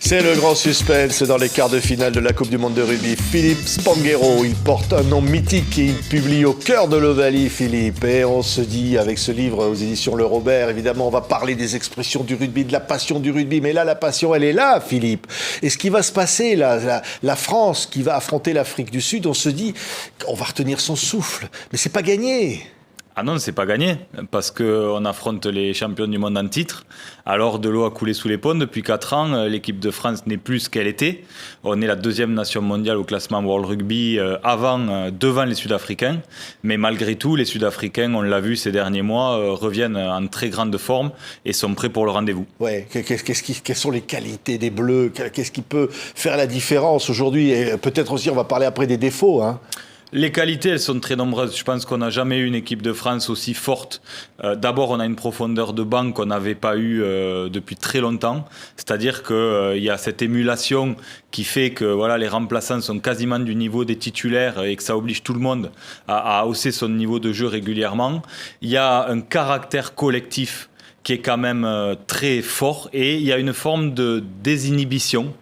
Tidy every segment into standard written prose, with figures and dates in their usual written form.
C'est le grand suspense dans les quarts de finale de la Coupe du Monde de rugby. Philippe Spanghero, il porte un nom mythique et il publie au cœur de l'Ovalie, Philippe. Et on se dit, avec ce livre aux éditions Le Robert, évidemment, on va parler des expressions du rugby, de la passion du rugby. Mais là, la passion, elle est là, Philippe. Et ce qui va se passer, là, la France qui va affronter l'Afrique du Sud, on se dit, on va retenir son souffle. Mais c'est pas gagné. Ah non, c'est pas gagné, parce qu'on affronte les champions du monde en titre. Alors, de l'eau a coulé sous les ponts. Depuis 4 ans, l'équipe de France n'est plus ce qu'elle était. On est la 2e nation mondiale au classement World Rugby, devant les Sud-Africains. Mais malgré tout, les Sud-Africains, on l'a vu ces derniers mois, reviennent en très grande forme et sont prêts pour le rendez-vous. Ouais. Quelles sont les qualités des Bleus ? Qu'est-ce qui peut faire la différence aujourd'hui ? Et peut-être aussi, on va parler après des défauts, hein. Les qualités, elles sont très nombreuses. Je pense qu'on n'a jamais eu une équipe de France aussi forte. D'abord, on a une profondeur de banc qu'on n'avait pas eu depuis très longtemps. C'est-à-dire qu'il y a cette émulation qui fait que voilà, les remplaçants sont quasiment du niveau des titulaires et que ça oblige tout le monde à hausser son niveau de jeu régulièrement. Il y a un caractère collectif qui est quand même très fort et il y a une forme de désinhibition.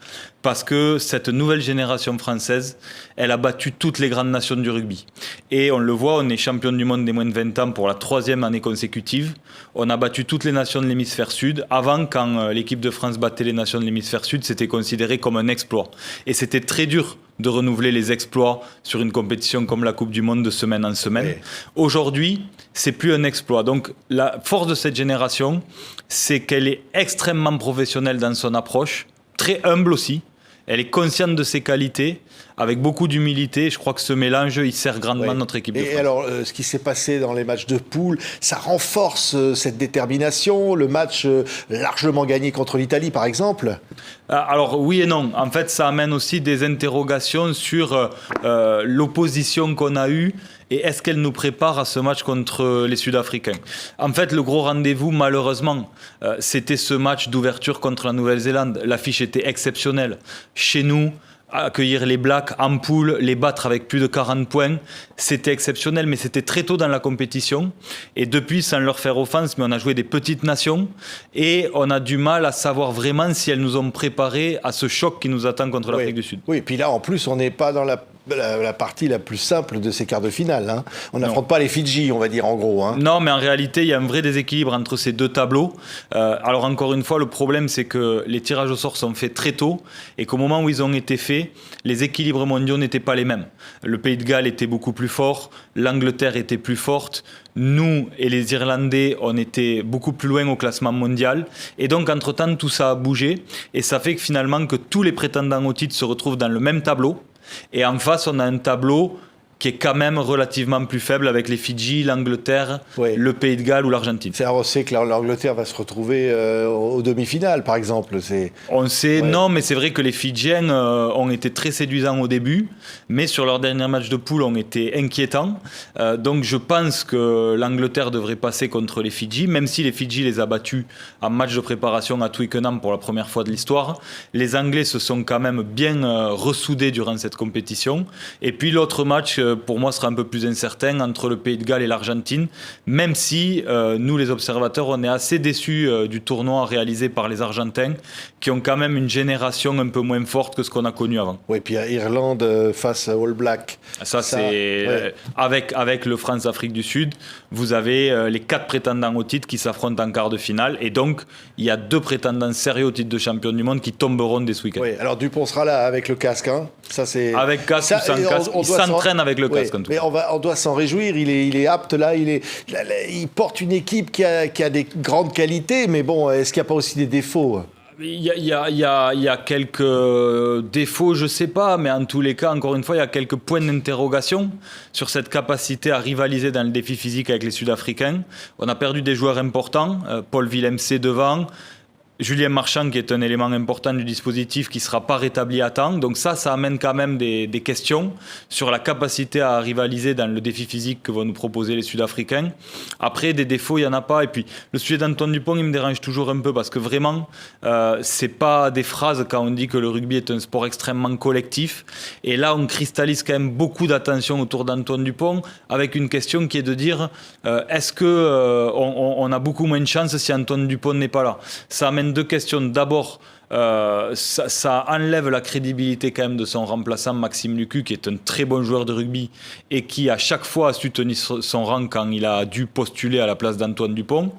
Parce que cette nouvelle génération française, elle a battu toutes les grandes nations du rugby. Et on le voit, on est champion du monde des moins de 20 ans pour la 3e année consécutive. On a battu toutes les nations de l'hémisphère sud. Avant, quand l'équipe de France battait les nations de l'hémisphère sud, c'était considéré comme un exploit. Et c'était très dur de renouveler les exploits sur une compétition comme la Coupe du Monde de semaine en semaine. Oui. Aujourd'hui, c'est plus un exploit. Donc, la force de cette génération, c'est qu'elle est extrêmement professionnelle dans son approche, très humble aussi. Elle est consciente de ses qualités, avec beaucoup d'humilité. Je crois que ce mélange, il sert grandement notre équipe de France. Et alors, ce qui s'est passé dans les matchs de poule, ça renforce cette détermination. Le match largement gagné contre l'Italie, par exemple. Alors, oui et non. En fait, ça amène aussi des interrogations sur l'opposition qu'on a eue. Et est-ce qu'elle nous prépare à ce match contre les Sud-Africains ? En fait, le gros rendez-vous, malheureusement, c'était ce match d'ouverture contre la Nouvelle-Zélande. L'affiche était exceptionnelle. Chez nous, accueillir les Blacks en poule, les battre avec plus de 40 points, c'était exceptionnel, mais c'était très tôt dans la compétition. Et depuis, sans leur faire offense, mais on a joué des petites nations et on a du mal à savoir vraiment si elles nous ont préparés à ce choc qui nous attend contre l'Afrique du Sud. Oui, et puis là, en plus, on n'est pas dans la partie la plus simple de ces quarts de finale, hein. On n'affronte pas les Fidji, on va dire, en gros, hein. Non, mais en réalité, il y a un vrai déséquilibre entre ces deux tableaux. Alors, encore une fois, le problème, c'est que les tirages au sort sont faits très tôt et qu'au moment où ils ont été faits, les équilibres mondiaux n'étaient pas les mêmes. Le Pays de Galles était beaucoup plus fort, l'Angleterre était plus forte. Nous et les Irlandais, on était beaucoup plus loin au classement mondial. Et donc, entre-temps, tout ça a bougé. Et ça fait que finalement, que tous les prétendants au titre se retrouvent dans le même tableau. Et en face, on a un tableau qui est quand même relativement plus faible avec les Fidji, l'Angleterre, le Pays de Galles ou l'Argentine. On sait que l'Angleterre va se retrouver aux demi-finales, par exemple. On sait, non, mais c'est vrai que les Fidjiens ont été très séduisants au début, mais sur leur dernier match de poule, ont été inquiétants. Donc je pense que l'Angleterre devrait passer contre les Fidji, même si les Fidji les a battus en match de préparation à Twickenham pour la première fois de l'histoire. Les Anglais se sont quand même bien ressoudés durant cette compétition. Et puis l'autre match, pour moi, sera un peu plus incertain entre le Pays de Galles et l'Argentine, même si nous, les observateurs, on est assez déçus du tournoi réalisé par les Argentins, qui ont quand même une génération un peu moins forte que ce qu'on a connu avant. Oui, puis Irlande face à All Black. Ça c'est avec le France-Afrique du Sud, vous avez les 4 prétendants au titre qui s'affrontent en quart de finale, et donc il y a 2 prétendants sérieux au titre de champion du monde qui tomberont dès ce week-end. Oui, alors Dupont sera là avec le casque, hein. Ça, c'est... Avec casque ou sans casque, il s'entraîne avec le casque. Mais on doit s'en réjouir, il est apte là, il porte une équipe qui a des grandes qualités, mais bon, est-ce qu'il n'y a pas aussi des défauts ? Il y a quelques défauts, je ne sais pas, mais en tous les cas, encore une fois, il y a quelques points d'interrogation sur cette capacité à rivaliser dans le défi physique avec les Sud-Africains. On a perdu des joueurs importants, Paul Villemc devant, Julien Marchand, qui est un élément important du dispositif, qui ne sera pas rétabli à temps. Donc ça amène quand même des questions sur la capacité à rivaliser dans le défi physique que vont nous proposer les Sud-Africains. Après, des défauts, il n'y en a pas. Et puis, le sujet d'Antoine Dupont, il me dérange toujours un peu parce que vraiment, ce n'est pas des phrases quand on dit que le rugby est un sport extrêmement collectif. Et là, on cristallise quand même beaucoup d'attention autour d'Antoine Dupont avec une question qui est de dire est-ce qu'on a beaucoup moins de chance si Antoine Dupont n'est pas là ? Ça amène ramène deux questions. D'abord, ça enlève la crédibilité quand même de son remplaçant Maxime Lucu, qui est un très bon joueur de rugby et qui à chaque fois a su tenir son rang quand il a dû postuler à la place d'Antoine Dupont.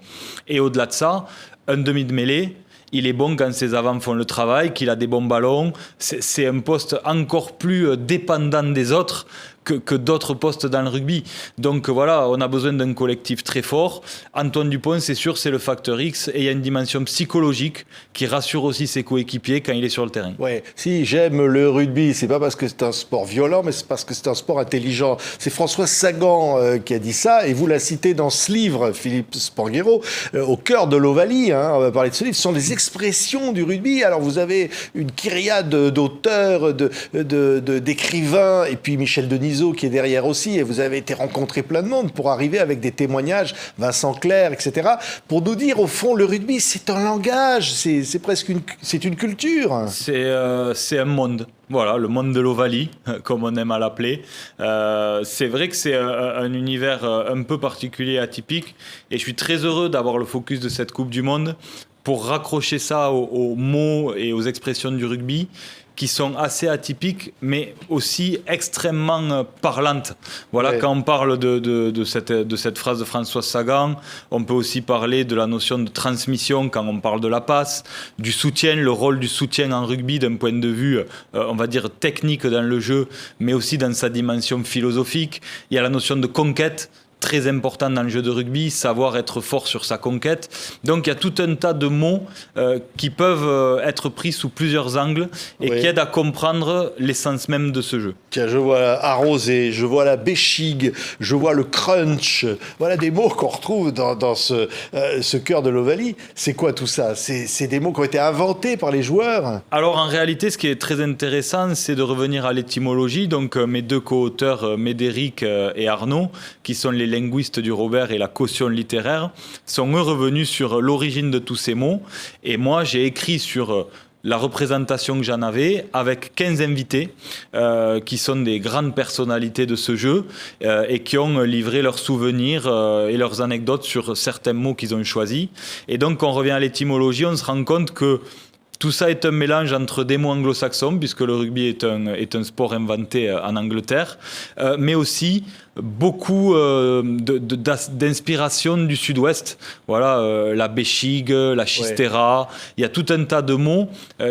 Et au-delà de ça, un demi de mêlée, il est bon quand ses avants font le travail, qu'il a des bons ballons. C'est un poste encore plus dépendant des autres que d'autres postes dans le rugby. Donc voilà, on a besoin d'un collectif très fort. Antoine Dupont, c'est sûr, c'est le facteur X, et il y a une dimension psychologique qui rassure aussi ses coéquipiers quand il est sur le terrain. Ouais, si j'aime le rugby, c'est pas parce que c'est un sport violent, mais c'est parce que c'est un sport intelligent. C'est François Sagan qui a dit ça, et vous la citez dans ce livre, Philippe Spanghero, au cœur de l'Ovalie, on va parler de ce livre, ce sont les expressions du rugby. Alors vous avez une kyriade d'auteurs, d'écrivains, et puis Michel Denisot qui est derrière aussi, et vous avez été rencontrer plein de monde pour arriver avec des témoignages, Vincent Clerc, etc., pour nous dire, au fond, le rugby, c'est un langage, c'est presque une culture. C'est un monde. Voilà, le monde de l'Ovalie, comme on aime à l'appeler. C'est vrai que c'est un univers un peu particulier, atypique, et je suis très heureux d'avoir le focus de cette Coupe du Monde pour raccrocher ça aux mots et aux expressions du rugby, qui sont assez atypiques, mais aussi extrêmement parlantes. Voilà, ouais. Quand on parle de cette phrase de François Sagan, on peut aussi parler de la notion de transmission quand on parle de la passe, du soutien, le rôle du soutien en rugby d'un point de vue, on va dire, technique dans le jeu, mais aussi dans sa dimension philosophique. Il y a la notion de conquête, très important dans le jeu de rugby, savoir être fort sur sa conquête. Donc il y a tout un tas de mots qui peuvent être pris sous plusieurs angles et qui aident à comprendre l'essence même de ce jeu. Tiens, je vois arrosé, je vois la béchigue, je vois le crunch. Voilà des mots qu'on retrouve dans ce cœur de l'Ovalie. C'est quoi tout ça ? C'est des mots qui ont été inventés par les joueurs ? Alors en réalité, ce qui est très intéressant, c'est de revenir à l'étymologie. Donc mes deux co-auteurs, Médéric et Arnaud, qui sont les linguistes du Robert et la caution littéraire, sont eux revenus sur l'origine de tous ces mots. Et moi, j'ai écrit sur la représentation que j'en avais avec 15 invités qui sont des grandes personnalités de ce jeu et qui ont livré leurs souvenirs et leurs anecdotes sur certains mots qu'ils ont choisis. Et donc, quand on revient à l'étymologie, on se rend compte que tout ça est un mélange entre des mots anglo-saxons, puisque le rugby est un sport inventé en Angleterre, mais aussi beaucoup d'inspiration du sud-ouest. Voilà, la béchigue, la chistera. Il y a tout un tas de mots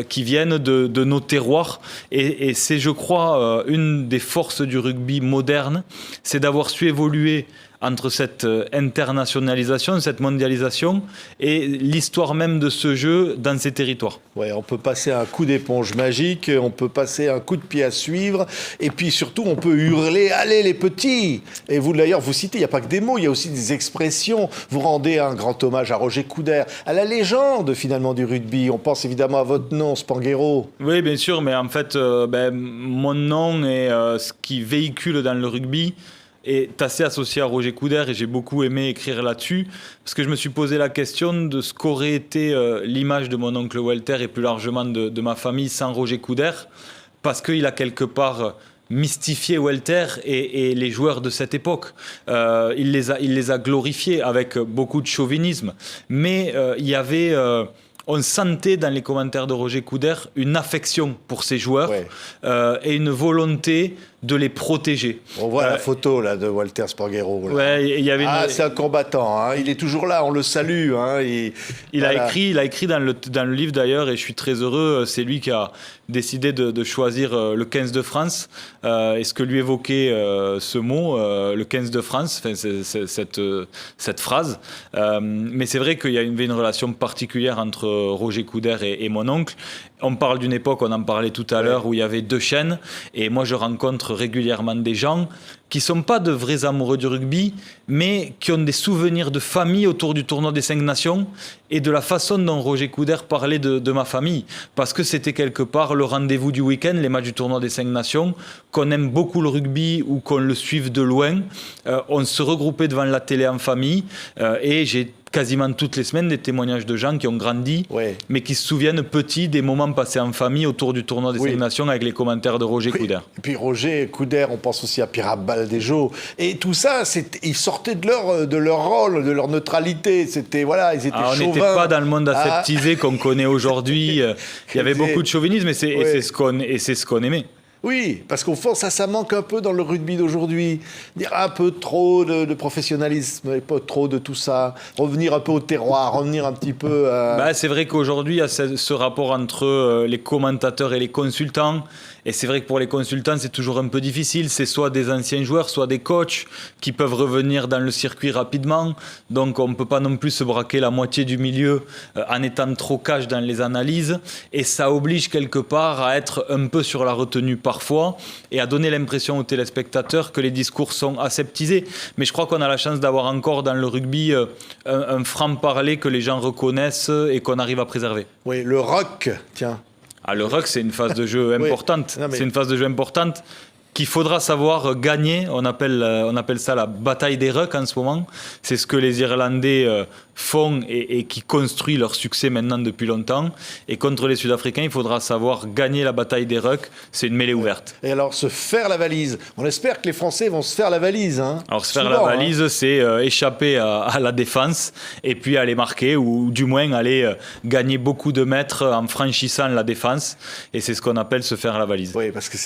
qui viennent de nos terroirs. Et c'est, je crois, une des forces du rugby moderne, c'est d'avoir su évoluer entre cette internationalisation, cette mondialisation et l'histoire même de ce jeu dans ces territoires. Ouais, on peut passer un coup d'éponge magique, on peut passer un coup de pied à suivre, et puis surtout on peut hurler « Allez les petits !» Et vous d'ailleurs, vous citez, il n'y a pas que des mots, il y a aussi des expressions. Vous rendez un grand hommage à Roger Coudert, à la légende finalement du rugby. On pense évidemment à votre nom, Spanghero. Oui, bien sûr, mais en fait, mon nom et ce qui véhicule dans le rugby est assez associé à Roger Coudert, et j'ai beaucoup aimé écrire là-dessus parce que je me suis posé la question de ce qu'aurait été l'image de mon oncle Walter et plus largement de ma famille sans Roger Coudert, parce qu'il a quelque part mystifié Walter et les joueurs de cette époque. Il les a glorifiés avec beaucoup de chauvinisme, mais il y avait... on sentait dans les commentaires de Roger Coudert une affection pour ces joueurs et une volonté de les protéger. On voit la photo là, de Walter Spanghero. Ouais, c'est un combattant, hein. Il est toujours là, on le salue. Hein. Il a écrit dans le livre d'ailleurs, et je suis très heureux, c'est lui qui a décidé de choisir le 15 de France, et ce que lui évoquait ce mot, le 15 de France, cette phrase. Mais c'est vrai qu'il y avait une relation particulière entre Roger Coudert et mon oncle. On parle d'une époque, on en parlait tout à l'heure, où il y avait deux chaînes, et moi je rencontre régulièrement des gens qui ne sont pas de vrais amoureux du rugby, mais qui ont des souvenirs de famille autour du tournoi des 5 Nations et de la façon dont Roger Coudert parlait de ma famille. Parce que c'était quelque part le rendez-vous du week-end, les matchs du tournoi des 5 Nations, qu'on aime beaucoup le rugby ou qu'on le suive de loin. On se regroupait devant la télé en famille et j'ai quasiment toutes les semaines des témoignages de gens qui ont grandi, mais qui se souviennent petits des moments passés en famille autour du tournoi des 5 Nations avec les commentaires de Roger Couder. Et puis Roger Couder, on pense aussi à Pierre Baldejo. Et tout ça, ils sortaient de leur rôle, de leur neutralité. C'était, voilà, ils étaient chauvins. On n'était pas dans le monde aseptisé qu'on connaît aujourd'hui. Il y avait beaucoup de chauvinisme et c'est ce qu'on aimait. Oui, parce qu'au fond, ça manque un peu dans le rugby d'aujourd'hui. Dire un peu trop de professionnalisme, et pas trop de tout ça. Revenir un peu au terroir, revenir un petit peu... C'est vrai qu'aujourd'hui, il y a ce rapport entre les commentateurs et les consultants. Et c'est vrai que pour les consultants, c'est toujours un peu difficile. C'est soit des anciens joueurs, soit des coachs qui peuvent revenir dans le circuit rapidement. Donc, on ne peut pas non plus se braquer la moitié du milieu en étant trop cash dans les analyses. Et ça oblige quelque part à être un peu sur la retenue parfois et à donner l'impression aux téléspectateurs que les discours sont aseptisés. Mais je crois qu'on a la chance d'avoir encore dans le rugby un franc-parler que les gens reconnaissent et qu'on arrive à préserver. Oui, le rock, tiens. Le ruck, c'est une phase de jeu importante. C'est une phase de jeu importante qu'il faudra savoir gagner. On appelle ça la bataille des rucks en ce moment. C'est ce que les Irlandais font et qui construit leur succès maintenant depuis longtemps. Et contre les Sud-Africains, il faudra savoir gagner la bataille des rucks. C'est une mêlée ouverte. Et alors, se faire la valise. On espère que les Français vont se faire la valise. Hein. Alors, se faire la valise, c'est échapper à la défense et puis aller marquer ou du moins aller gagner beaucoup de mètres en franchissant la défense. Et c'est ce qu'on appelle se faire la valise. Oui, parce que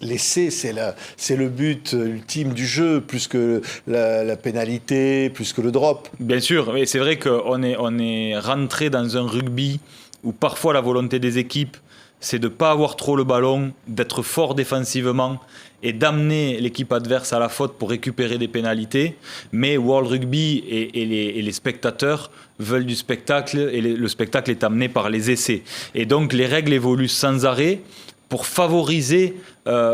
l'essai, c'est le but ultime du jeu, plus que la pénalité, plus que le drop. Bien sûr, mais c'est vrai qu'on est rentré dans un rugby où parfois la volonté des équipes, c'est de ne pas avoir trop le ballon, d'être fort défensivement et d'amener l'équipe adverse à la faute pour récupérer des pénalités. Mais World Rugby et les spectateurs veulent du spectacle et le spectacle est amené par les essais. Et donc les règles évoluent sans arrêt pour favoriser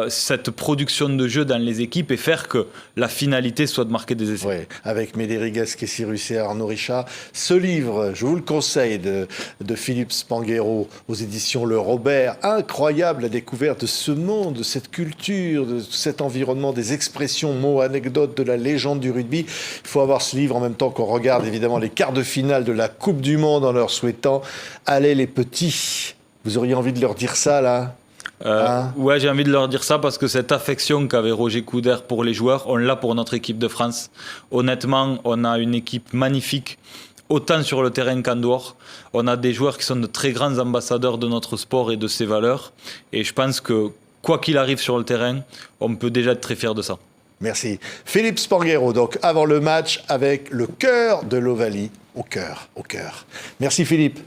cette production de jeu dans les équipes et faire que la finalité soit de marquer des essais. Oui, avec Médéric Gasquet-Cyrus et Arnaud Richat. Ce livre, je vous le conseille, de Philippe Spanghero aux éditions Le Robert. Incroyable la découverte de ce monde, de cette culture, de cet environnement, des expressions, mots, anecdotes de la légende du rugby. Il faut avoir ce livre en même temps qu'on regarde évidemment les quarts de finale de la Coupe du Monde en leur souhaitant « Allez les petits ». Vous auriez envie de leur dire ça là ? Ouais, j'ai envie de leur dire ça parce que cette affection qu'avait Roger Couder pour les joueurs, on l'a pour notre équipe de France. Honnêtement, on a une équipe magnifique, autant sur le terrain qu'en dehors. On a des joueurs qui sont de très grands ambassadeurs de notre sport et de ses valeurs. Et je pense que quoi qu'il arrive sur le terrain, on peut déjà être très fier de ça. Merci. Philippe Spanghero, donc avant le match avec le cœur de l'Ovalie, au cœur. Merci Philippe.